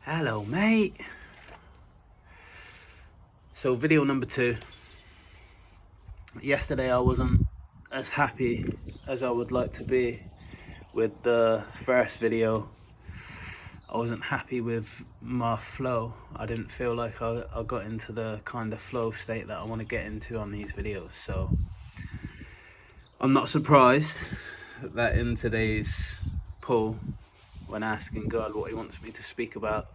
Hello, mate. So video number 2. Yesterday I wasn't as happy as I would like to be with the first video. I wasn't happy with my flow. I didn't feel like I got into the kind of flow state that I want to get into on these videos. So I'm not surprised that in today's poll, when asking God what he wants me to speak about,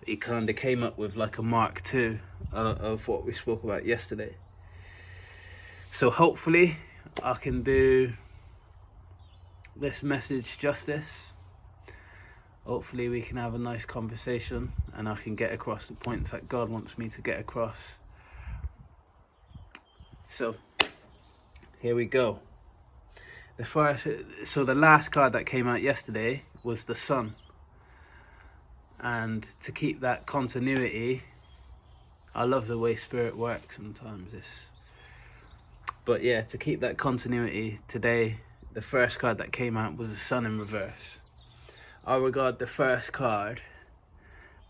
he kind of came up with like a Mark II of what we spoke about yesterday. So hopefully I can do this message justice. Hopefully we can have a nice conversation and I can get across the points that God wants me to get across. So here we go. The last card that came out yesterday was the Sun. And to keep that continuity, I love the way spirit works sometimes. But yeah, to keep that continuity, today the first card that came out was the Sun in reverse. I regard the first card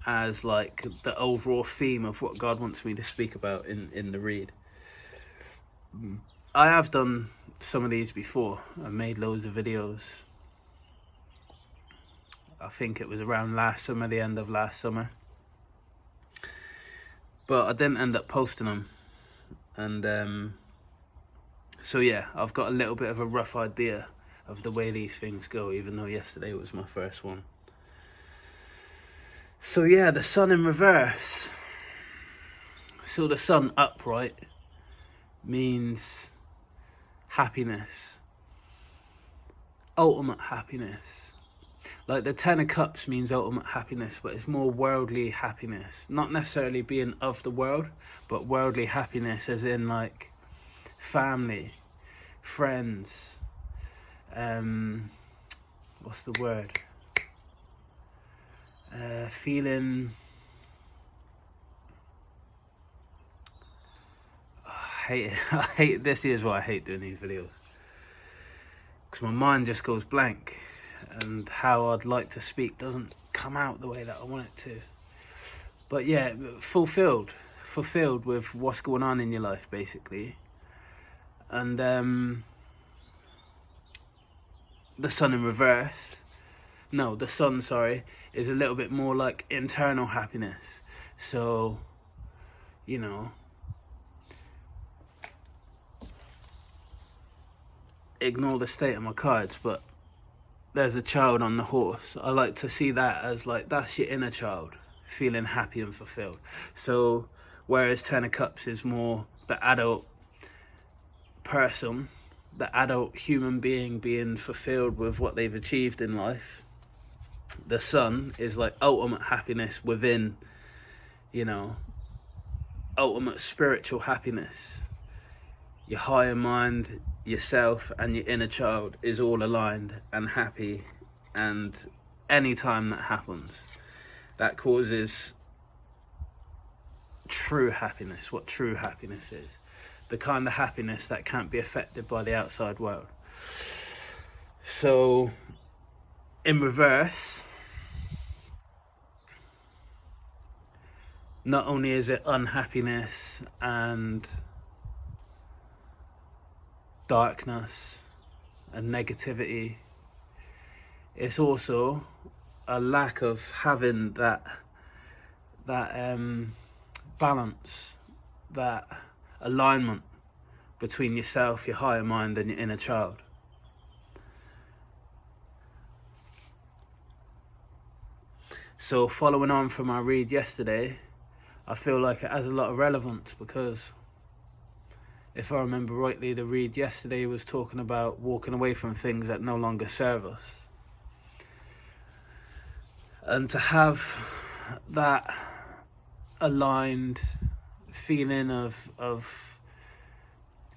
as like the overall theme of what God wants me to speak about in the read. I have done some of these before. I made loads of videos. I think it was around last summer, the end of last summer. But I didn't end up posting them. And so yeah, I've got a little bit of a rough idea of the way these things go, even though yesterday was my first one. So yeah, the Sun in reverse. So the Sun upright means happiness, ultimate happiness. Like the Ten of Cups means ultimate happiness, but it's more worldly happiness. Not necessarily being of the world, but worldly happiness as in like family, friends, what's the word? Feeling... I hate it. I hate, this is why I hate doing these videos. Because my mind just goes blank. And how I'd like to speak doesn't come out the way that I want it to. But yeah, fulfilled with what's going on in your life, basically. And the Sun in reverse, no, the Sun, sorry, is a little bit more like internal happiness. So, you know, ignore the state of my cards, but there's a child on the horse. I like to see that as like, that's your inner child feeling happy and fulfilled. So whereas Ten of Cups is more the adult person, the adult human being fulfilled with what they've achieved in life, the Sun is like ultimate happiness within, you know, ultimate spiritual happiness. Your higher mind, yourself and your inner child is all aligned and happy, and any time that happens, that causes true happiness. What true happiness is, the kind of happiness that can't be affected by the outside world. So in reverse, not only is it unhappiness and darkness and negativity, it's also a lack of having that balance, that alignment between yourself, your higher mind and your inner child. So following on from our read yesterday, I feel like it has a lot of relevance, because if I remember rightly, the read yesterday was talking about walking away from things that no longer serve us. And to have that aligned feeling of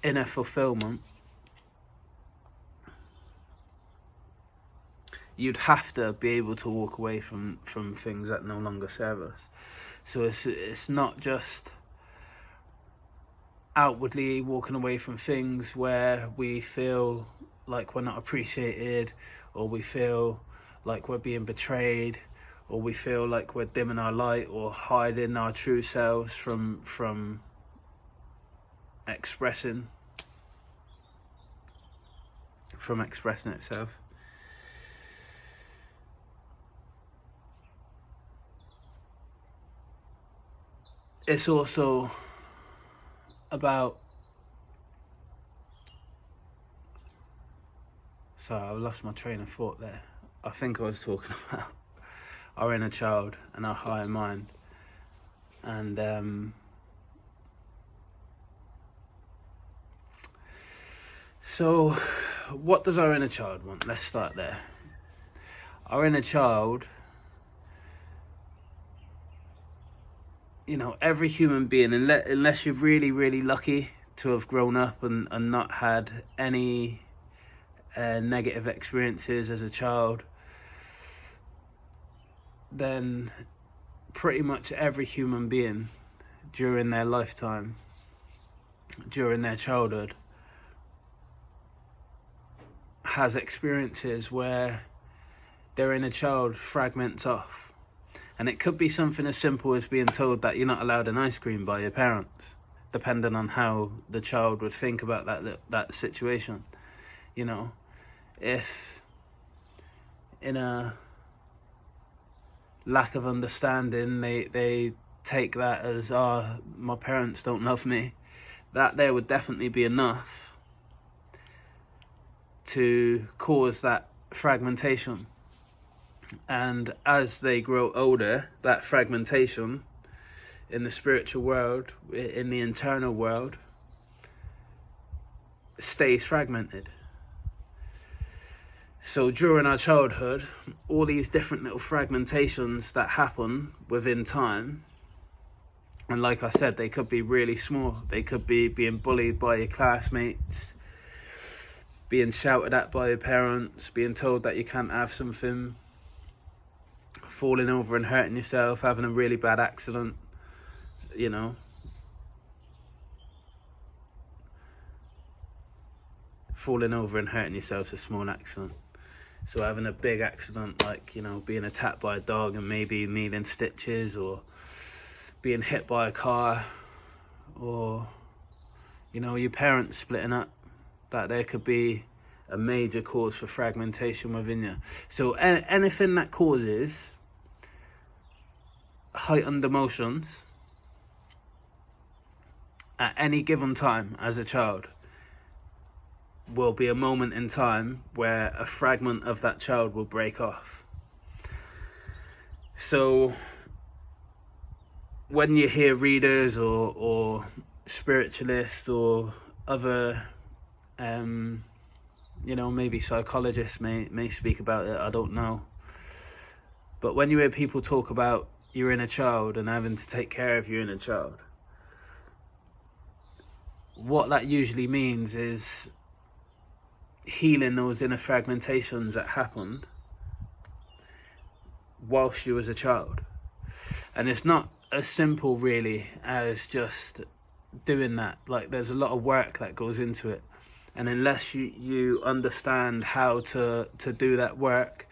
inner fulfillment, you'd have to be able to walk away from things that no longer serve us. So it's not just outwardly walking away from things where we feel like we're not appreciated, or we feel like we're being betrayed, or we feel like we're dimming our light or hiding our true selves from expressing itself. It's also about, sorry, I lost my train of thought there. I think I was talking about our inner child and our higher mind, and so what does our inner child want? Let's start there. Our inner child, you know, every human being, unless you're really, really lucky to have grown up and not had any negative experiences as a child, then pretty much every human being during their lifetime, during their childhood, has experiences where their inner child fragments off. And it could be something as simple as being told that you're not allowed an ice cream by your parents, depending on how the child would think about that situation. You know, if in a lack of understanding they take that as, oh, my parents don't love me, that there would definitely be enough to cause that fragmentation. And as they grow older, that fragmentation in the spiritual world, in the internal world, stays fragmented. So during our childhood, all these different little fragmentations that happen within time, and like I said, they could be really small. They could be being bullied by your classmates, being shouted at by your parents, being told that you can't have something, falling over and hurting yourself, having a really bad accident, you know. Falling over and hurting yourself is a small accident. So having a big accident, like, you know, being attacked by a dog and maybe needing stitches, or being hit by a car, or, you know, your parents splitting up, that there could be a major cause for fragmentation within you. So anything that causes heightened emotions at any given time as a child will be a moment in time where a fragment of that child will break off. So when you hear readers or spiritualists or other you know, maybe psychologists may speak about it, I don't know, but when you hear people talk about your inner child and having to take care of your inner child, what that usually means is healing those inner fragmentations that happened whilst you was a child. And it's not as simple really as just doing that. Like, there's a lot of work that goes into it, and unless you understand how to do that work,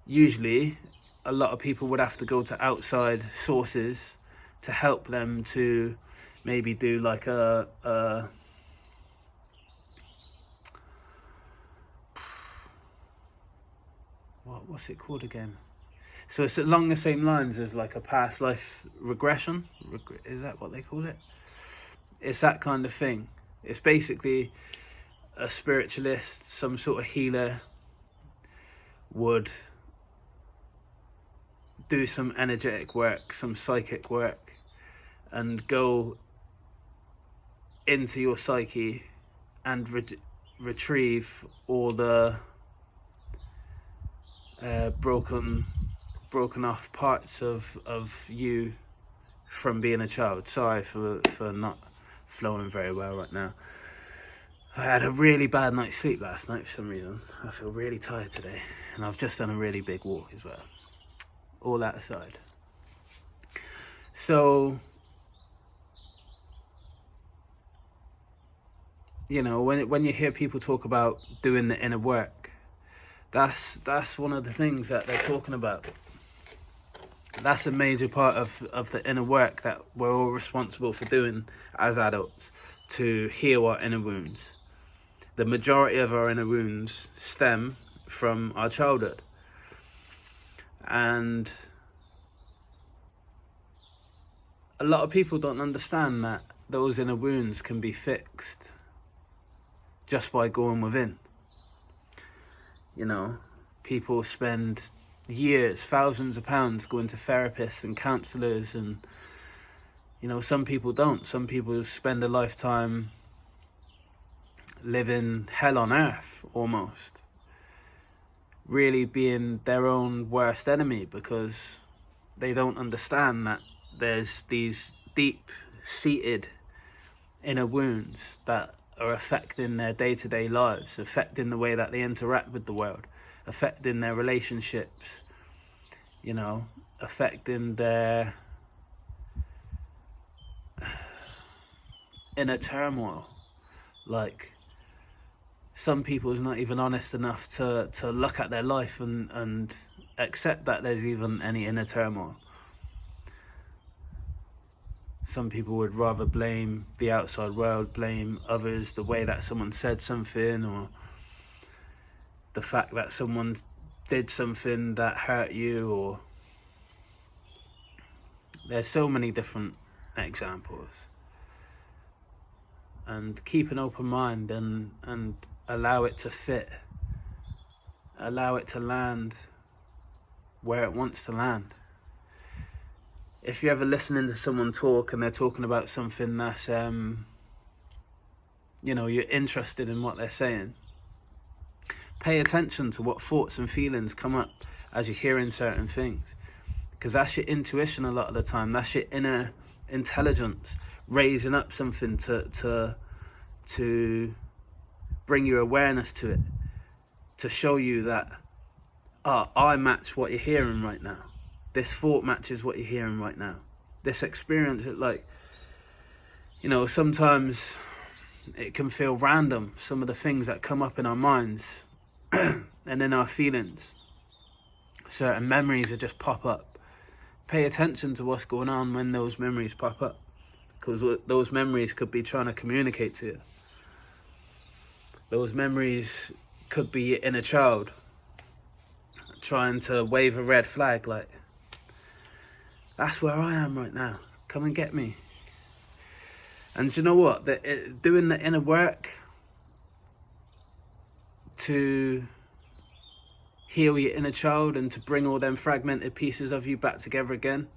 usually a lot of people would have to go to outside sources to help them to maybe do like what's it called again? So it's along the same lines as like a past life regression. Is that what they call it? It's that kind of thing. It's basically a spiritualist, some sort of healer would do some energetic work, some psychic work, and go into your psyche and retrieve all the broken off parts of you from being a child. Sorry for not flowing very well right now. I had a really bad night's sleep last night for some reason. I feel really tired today, and I've just done a really big walk as well. All that aside, so, you know, when you hear people talk about doing the inner work, that's one of the things that they're talking about. that's a major part of the inner work that we're all responsible for doing as adults, to heal our inner wounds. The majority of our inner wounds stem from our childhood, and a lot of people don't understand that those inner wounds can be fixed just by going within. You know, people spend years, thousands of pounds going to therapists and counsellors, and you know, some people don't. Some people spend a lifetime living hell on earth, almost, really being their own worst enemy, because they don't understand that there's these deep-seated inner wounds that are affecting their day-to-day lives, affecting the way that they interact with the world, affecting their relationships, you know, affecting their inner turmoil. Like, some people is not even honest enough to look at their life and accept that there's even any inner turmoil. Some people would rather blame the outside world, blame others, the way that someone said something, or the fact that someone did something that hurt you, or there's so many different examples. And keep an open mind and allow it to fit, allow it to land where it wants to land. If you're ever listening to someone talk and they're talking about something that's, you know, you're interested in what they're saying, pay attention to what thoughts and feelings come up as you're hearing certain things, because that's your intuition a lot of the time. That's your inner intelligence raising up something to bring your awareness to it, to show you that, I match what you're hearing right now. This thought matches what you're hearing right now. This experience, like, you know, sometimes it can feel random, some of the things that come up in our minds and in our feelings. Certain memories that just pop up. Pay attention to what's going on when those memories pop up, because those memories could be trying to communicate to you. Those memories could be your inner child trying to wave a red flag, like, that's where I am right now, come and get me. And do you know what? Doing the inner work to heal your inner child and to bring all them fragmented pieces of you back together again,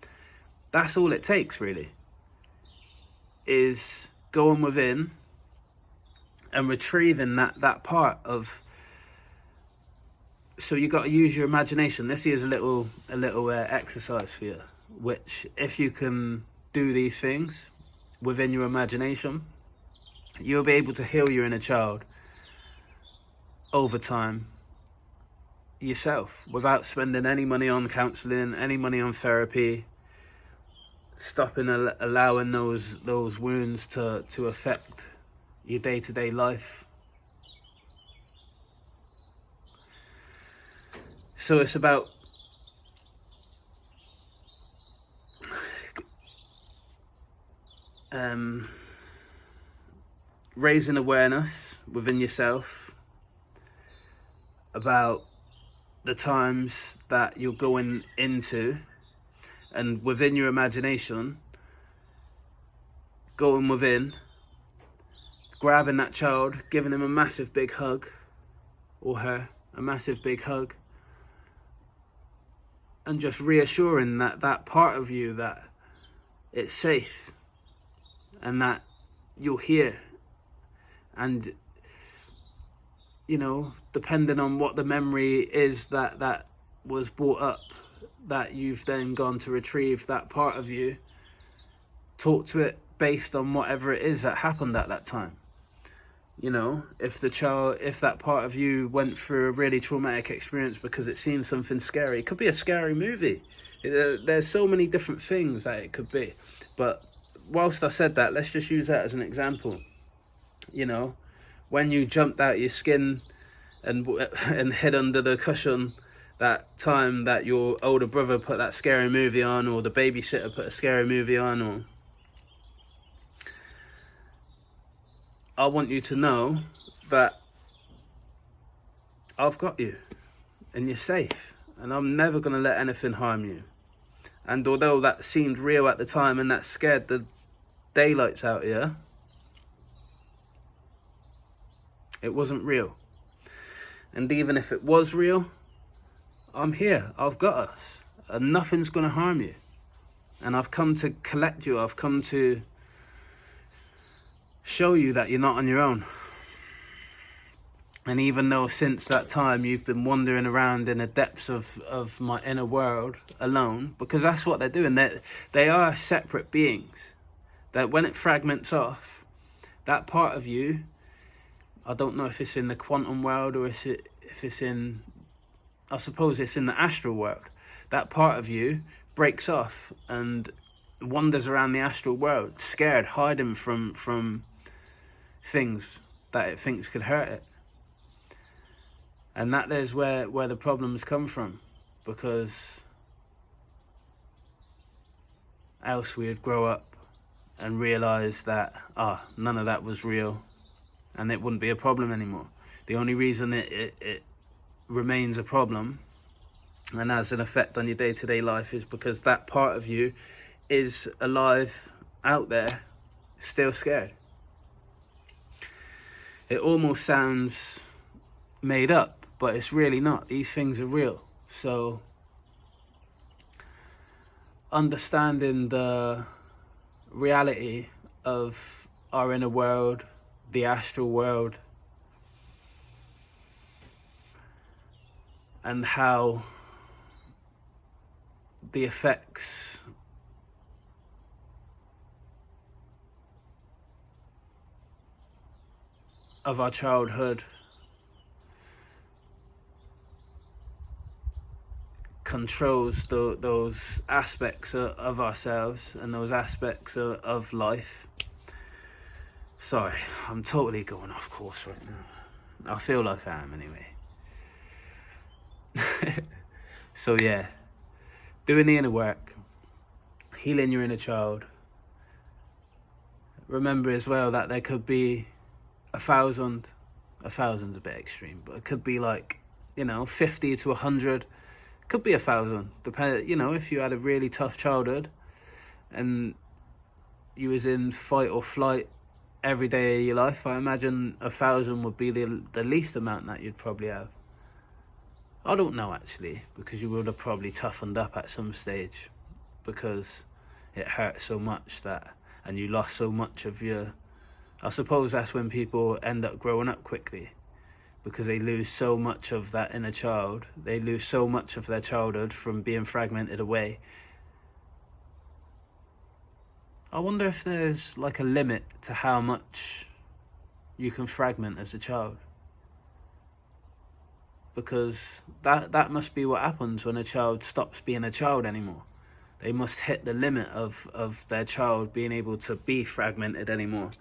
that's all it takes, really, is going within and retrieving that part of. So you got to use your imagination. This is a little exercise for you, which, if you can do these things within your imagination, you'll be able to heal your inner child over time yourself, without spending any money on counselling, any money on therapy, stopping allowing those wounds to affect your day-to-day life. So it's about raising awareness within yourself about the times that you're going into, and within your imagination, going within, grabbing that child, giving him a massive big hug, or her a massive big hug, and just reassuring that part of you that it's safe and that you're here. And, you know, depending on what the memory is that was brought up, that you've then gone to retrieve that part of you, talk to it based on whatever it is that happened at that time. You know, if that part of you went through a really traumatic experience because it seen something scary, it could be a scary movie. There's so many different things that it could be. But whilst I said that, let's just use that as an example. You know, when you jumped out your skin and hid under the cushion that time that your older brother put that scary movie on, or the babysitter put a scary movie on, or I want you to know that I've got you and you're safe, and I'm never going to let anything harm you. And although that seemed real at the time and that scared the daylights out of you, it wasn't real. And even if it was real, I'm here. I've got us, and nothing's going to harm you. And I've come to collect you. I've come to show you that you're not on your own. And even though since that time you've been wandering around in the depths of my inner world alone, because that's what they're doing. They are separate beings. That when it fragments off, that part of you, I don't know if it's in the quantum world or if it's in, I suppose it's in the astral world. That part of you breaks off and wanders around the astral world, scared, hiding from things that it thinks could hurt it. And that is where the problems come from, because else we would grow up and realise that none of that was real, and it wouldn't be a problem anymore. The only reason it remains a problem and has an effect on your day-to-day life is because that part of you is alive out there, still scared. It almost sounds made up, but it's really not. These things are real. So understanding the reality of our inner world, the astral world, and how the effects of our childhood controls those aspects of ourselves and those aspects of life. Sorry, I'm totally going off course right now. I feel like I am anyway. So yeah, doing the inner work, healing your inner child. Remember as well that there could be 1,000, 1,000's a bit extreme, but it could be like, 50 to 100, could be 1,000, depend, if you had a really tough childhood and you was in fight or flight every day of your life. I imagine 1,000 would be the least amount that you'd probably have. I don't know actually, because you would have probably toughened up at some stage, because it hurt so much and you lost so much of your, I suppose that's when people end up growing up quickly, because they lose so much of that inner child. They lose so much of their childhood from being fragmented away. I wonder if there's like a limit to how much you can fragment as a child, because that must be what happens when a child stops being a child anymore. They must hit the limit of their child being able to be fragmented anymore.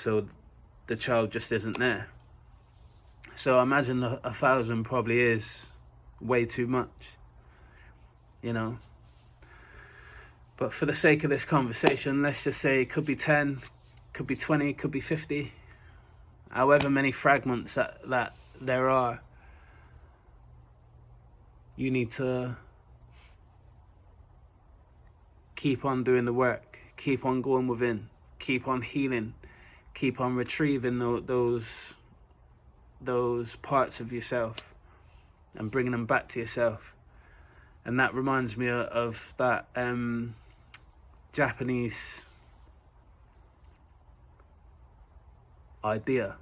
So the child just isn't there. So I imagine 1,000 probably is way too much, But for the sake of this conversation, let's just say it could be 10, could be 20, could be 50, however many fragments that there are. You need to keep on doing the work, keep on going within, keep on healing, keep on retrieving those parts of yourself and bringing them back to yourself. And that reminds me of that Japanese idea.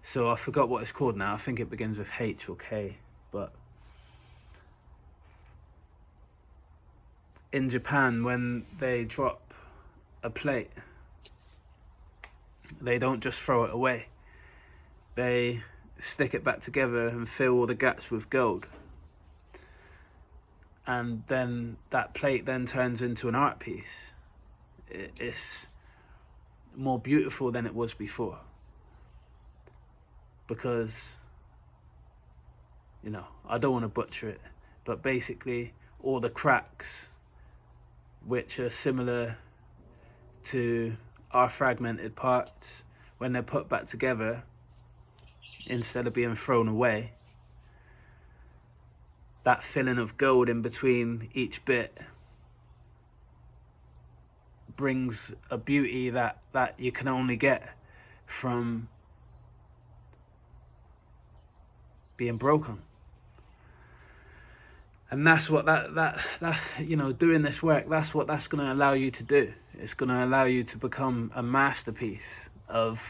So I forgot what it's called now. I think it begins with H or K, but in Japan, when they drop a plate, they don't just throw it away. They stick it back together and fill all the gaps with gold. And then that plate then turns into an art piece. It's more beautiful than it was before, because you know, I don't want to butcher it, but basically all the cracks which are similar to our fragmented parts, when they're put back together, instead of being thrown away, that filling of gold in between each bit brings a beauty that you can only get from being broken. And that's what that you know, doing this work, that's what that's going to allow you to do. It's going to allow you to become a masterpiece of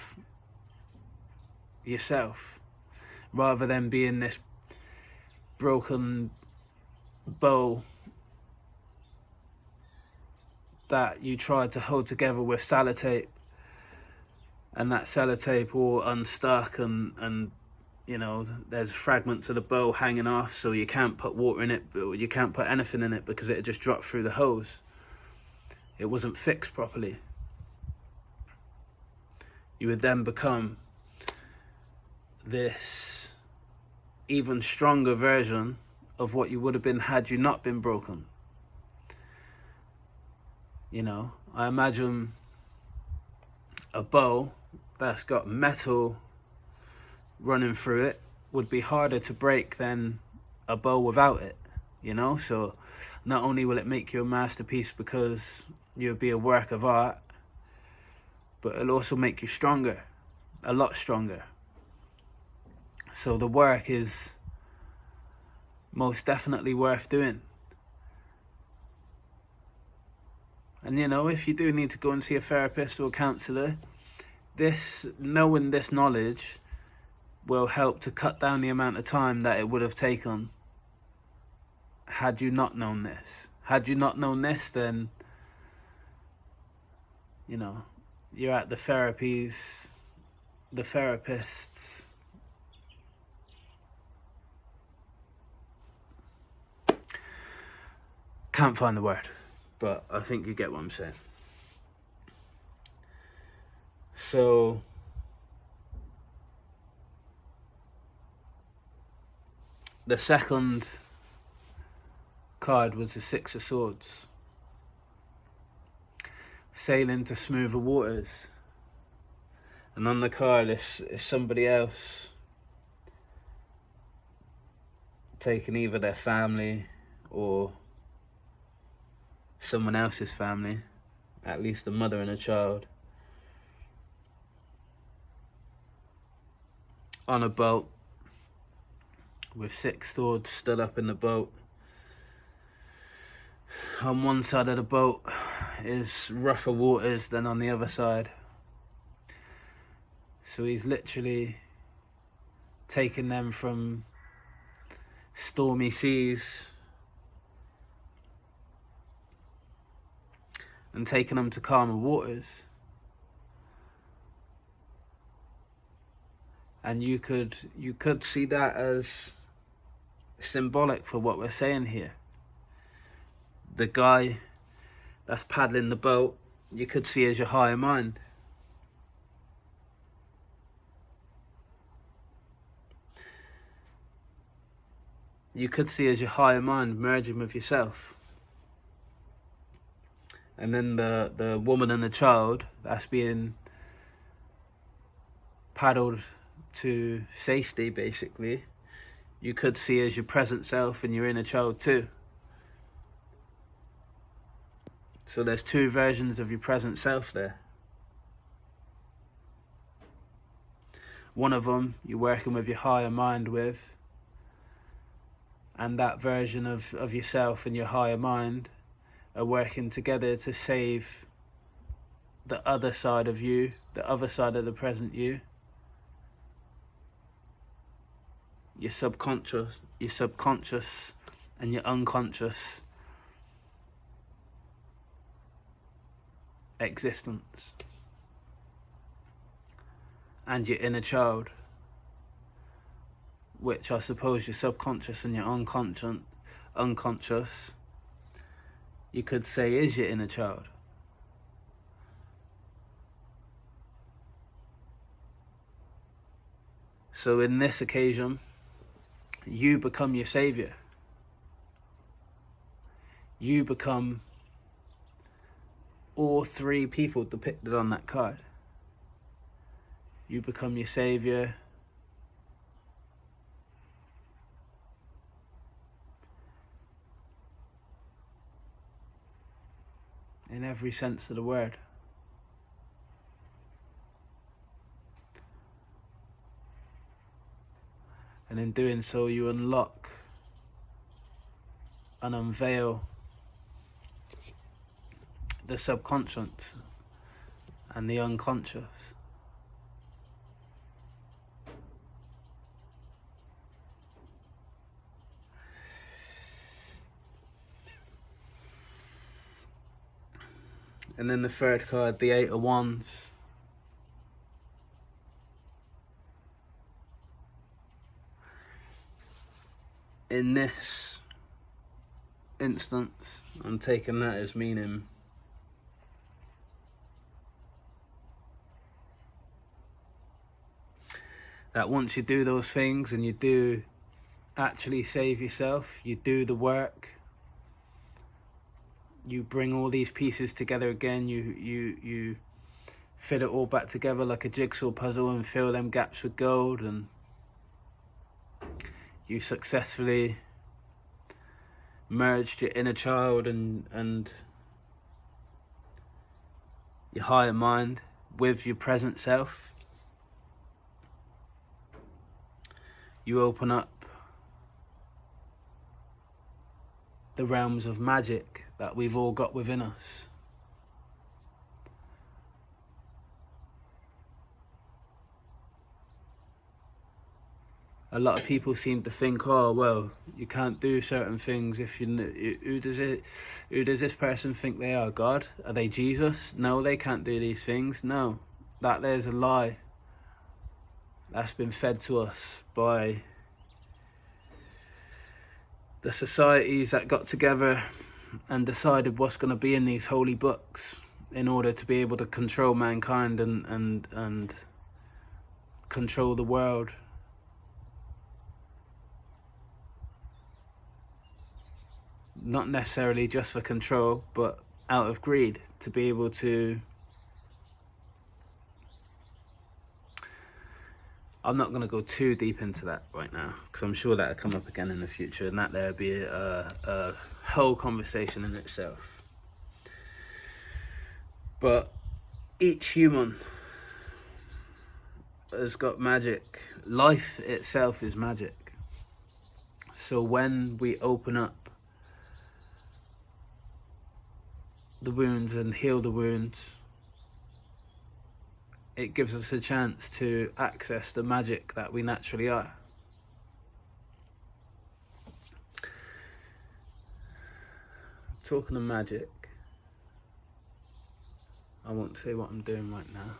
yourself, rather than being this broken bow that you tried to hold together with sellotape, and that sellotape all unstuck, and you know, there's fragments of the bow hanging off, so you can't put water in it, you can't put anything in it because it just dropped through the hose. It wasn't fixed properly. You would then become this even stronger version of what you would have been had you not been broken. You know, I imagine a bow that's got metal running through it would be harder to break than a bow without it, you know. So not only will it make you a masterpiece because you'll be a work of art, but it'll also make you stronger, a lot stronger. So the work is most definitely worth doing. And you know, if you do need to go and see a therapist or a counsellor, knowing this knowledge will help to cut down the amount of time that it would have taken had you not known this. Had you not known this, then, you know, you're at the therapists, can't find the word, but I think you get what I'm saying. So the second card was the Six of Swords. Sailing to smoother waters. And on the card is somebody else taking either their family or someone else's family, at least a mother and a child, on a boat with six swords stood up in the boat. On one side of the boat is rougher waters than on the other side. So he's literally taking them from stormy seas and taking them to calmer waters. And you could see that as symbolic for what we're saying here. The guy that's paddling the boat, you could see as your higher mind. You could see as your higher mind merging with yourself. And then the woman and the child that's being paddled to safety, basically, you could see as your present self and your inner child too. So there's two versions of your present self there. One of them you're working with your higher mind with, and that version of yourself and your higher mind are working together to save the other side of you, the other side of the present you. Your subconscious and your unconscious existence, and your inner child, which I suppose your subconscious and your unconscious, you could say is your inner child. So in this occasion, you become your savior. You become all three people depicted on that card. You become your savior. In every sense of the word. And in doing so, you unlock and unveil the subconscious and the unconscious. And then the third card, the Eight of Wands. In this instance, I'm taking that as meaning that once you do those things and you do actually save yourself, you do the work, you bring all these pieces together again, you fit it all back together like a jigsaw puzzle and fill them gaps with gold, and you successfully merged your inner child and your higher mind with your present self. You open up the realms of magic that we've all got within us. A lot of people seem to think, oh well, you can't do certain things if who does this person think they are? God? Are they Jesus? No, they can't do these things. No, there's a lie that's been fed to us by the societies that got together and decided what's going to be in these holy books in order to be able to control mankind and control the world. Not necessarily just for control, but out of greed, to be able to... I'm not going to go too deep into that right now, because I'm sure that'll come up again in the future, and that there'll be a whole conversation in itself. But each human has got magic. Life itself is magic. So when we open up the wounds and heal the wounds, it gives us a chance to access the magic that we naturally are. Talking of magic, I won't say what I'm doing right now.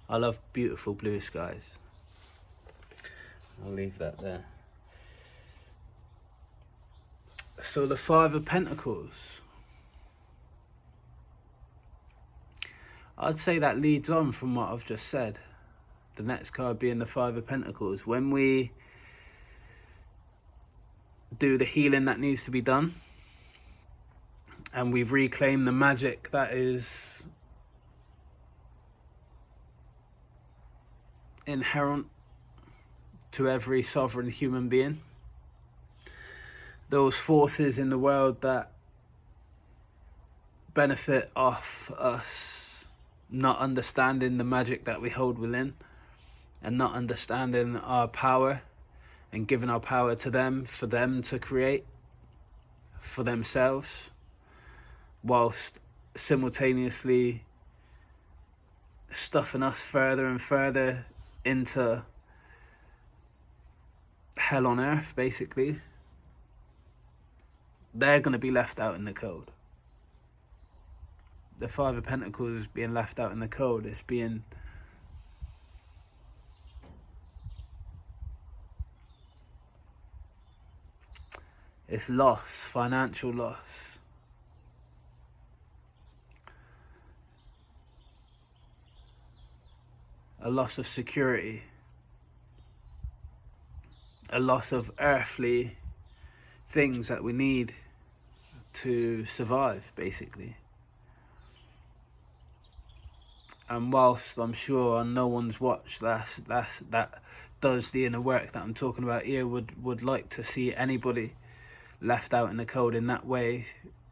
I love beautiful blue skies. I'll leave that there. So the Five of Pentacles, I'd say that leads on from what I've just said. The next card being the Five of Pentacles. When we do the healing that needs to be done, and we've reclaimed the magic that is inherent to every sovereign human being, those forces in the world that benefit off us not understanding the magic that we hold within and not understanding our power and giving our power to them for them to create for themselves, whilst simultaneously stuffing us further and further into hell on earth, basically. They're going to be left out in the cold. The Five of Pentacles is being left out in the cold. It's loss, financial loss. a loss of security, a loss of earthly things that we need to survive, basically. And whilst I'm sure on no one's watch that does the inner work that I'm talking about here would like to see anybody left out in the cold in that way,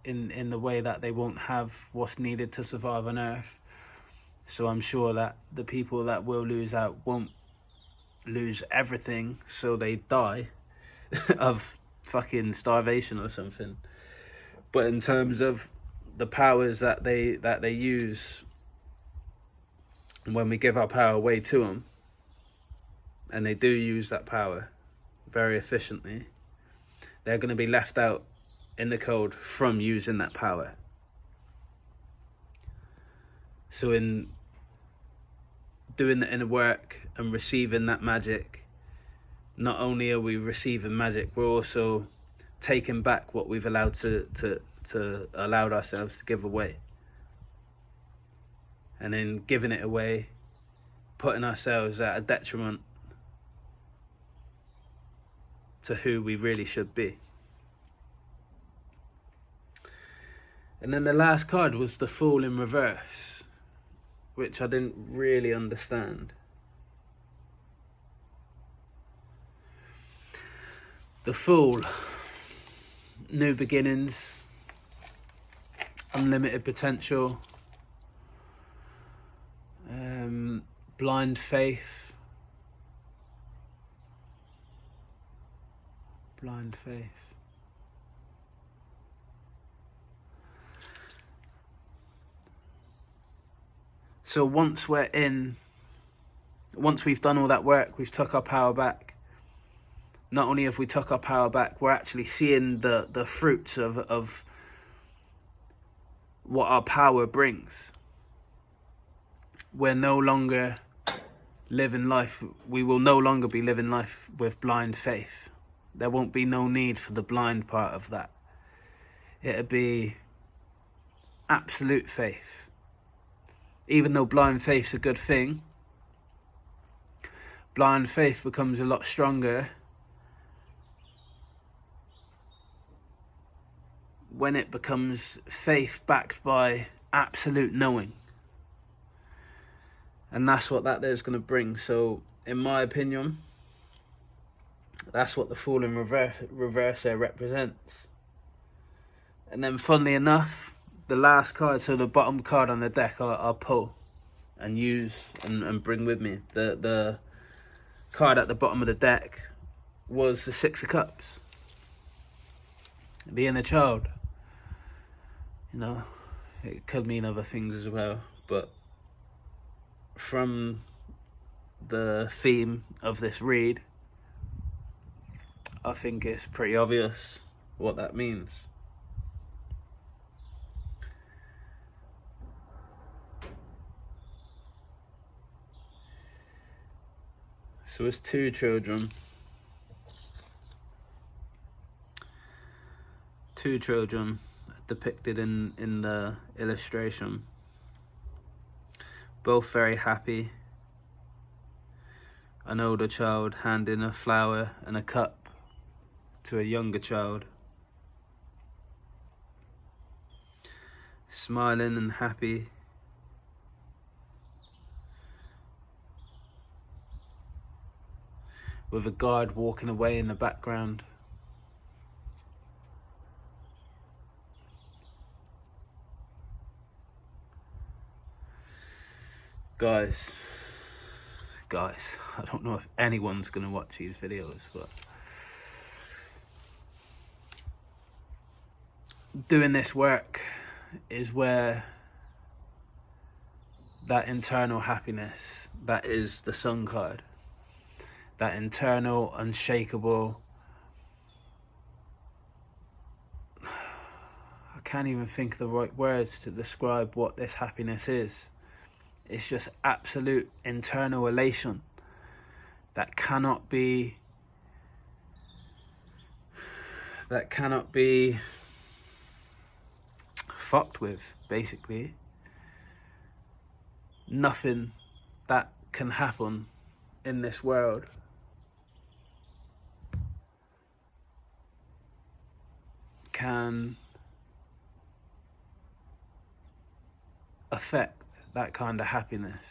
in the way that they won't have what's needed to survive on Earth. So I'm sure that the people that will lose out won't lose everything, so they die of fucking starvation or something. But in terms of the powers that they use, when we give our power away to them, and they do use that power very efficiently, they're going to be left out in the cold from using that power. So in doing the inner work and receiving that magic, not only are we receiving magic, we're also taking back what we've allowed allowed ourselves to give away. And in giving it away, putting ourselves at a detriment to who we really should be. And then the last card was the Fool in reverse, which I didn't really understand. The Fool, new beginnings, unlimited potential, blind faith, So once we've done all that work, we've took our power back. Not only have we took our power back, we're actually seeing the fruits of what our power brings. We're no longer living life, we will no longer be living life with blind faith. There won't be no need for the blind part of that. It'll be absolute faith. Even though blind faith's a good thing, blind faith becomes a lot stronger when it becomes faith backed by absolute knowing. And that's what that there's going to bring. So, in my opinion, that's what the Fool in reverse there represents. And then, funnily enough, the last card, so the bottom card on the deck, I'll pull and use and bring with me. The card at the bottom of the deck was the Six of Cups, the inner child. You know, it could mean other things as well, but from the theme of this read, I think it's pretty obvious what that means. So it's two children depicted in the illustration, both very happy. An older child handing a flower and a cup to a younger child, smiling and happy. With a guard walking away in the background. Guys, I don't know if anyone's gonna watch these videos, but doing this work is where that internal happiness, that is the Sun card, that internal, unshakable, I can't even think of the right words to describe what this happiness is. It's just absolute internal elation that cannot be fucked with, basically. Nothing that can happen in this world can affect that kind of happiness.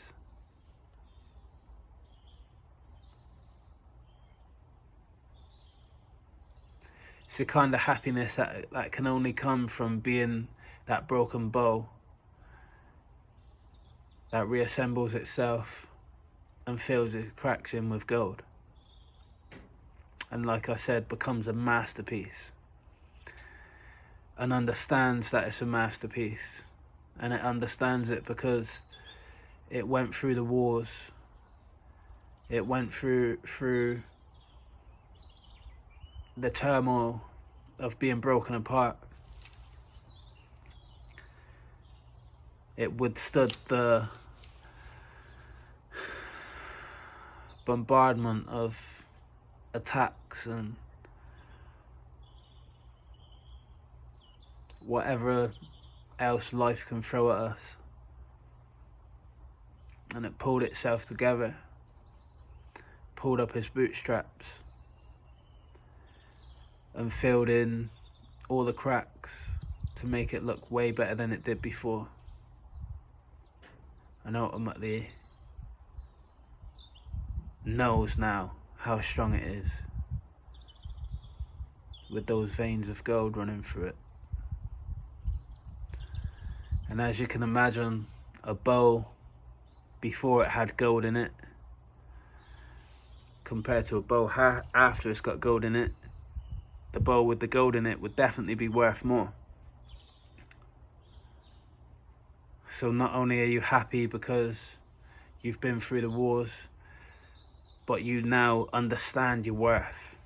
It's a kind of happiness that can only come from being that broken bow that reassembles itself and fills its cracks in with gold. And like I said, becomes a masterpiece. And understands that it's a masterpiece. And it understands it because it went through the wars. It went through the turmoil of being broken apart. It withstood the bombardment of attacks and whatever else life can throw at us. And it pulled itself together, pulled up its bootstraps, and filled in all the cracks to make it look way better than it did before. And ultimately knows now how strong it is, with those veins of gold running through it. And as you can imagine, a bow before it had gold in it compared to a bow after it's got gold in it, the bow with the gold in it would definitely be worth more. So not only are you happy because you've been through the wars, but you now understand your worth.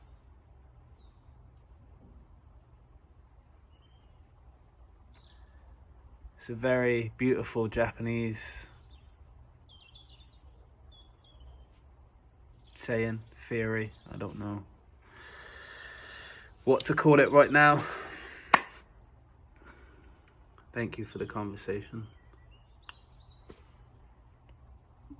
It's a very beautiful Japanese saying, theory, I don't know what to call it right now. Thank you for the conversation.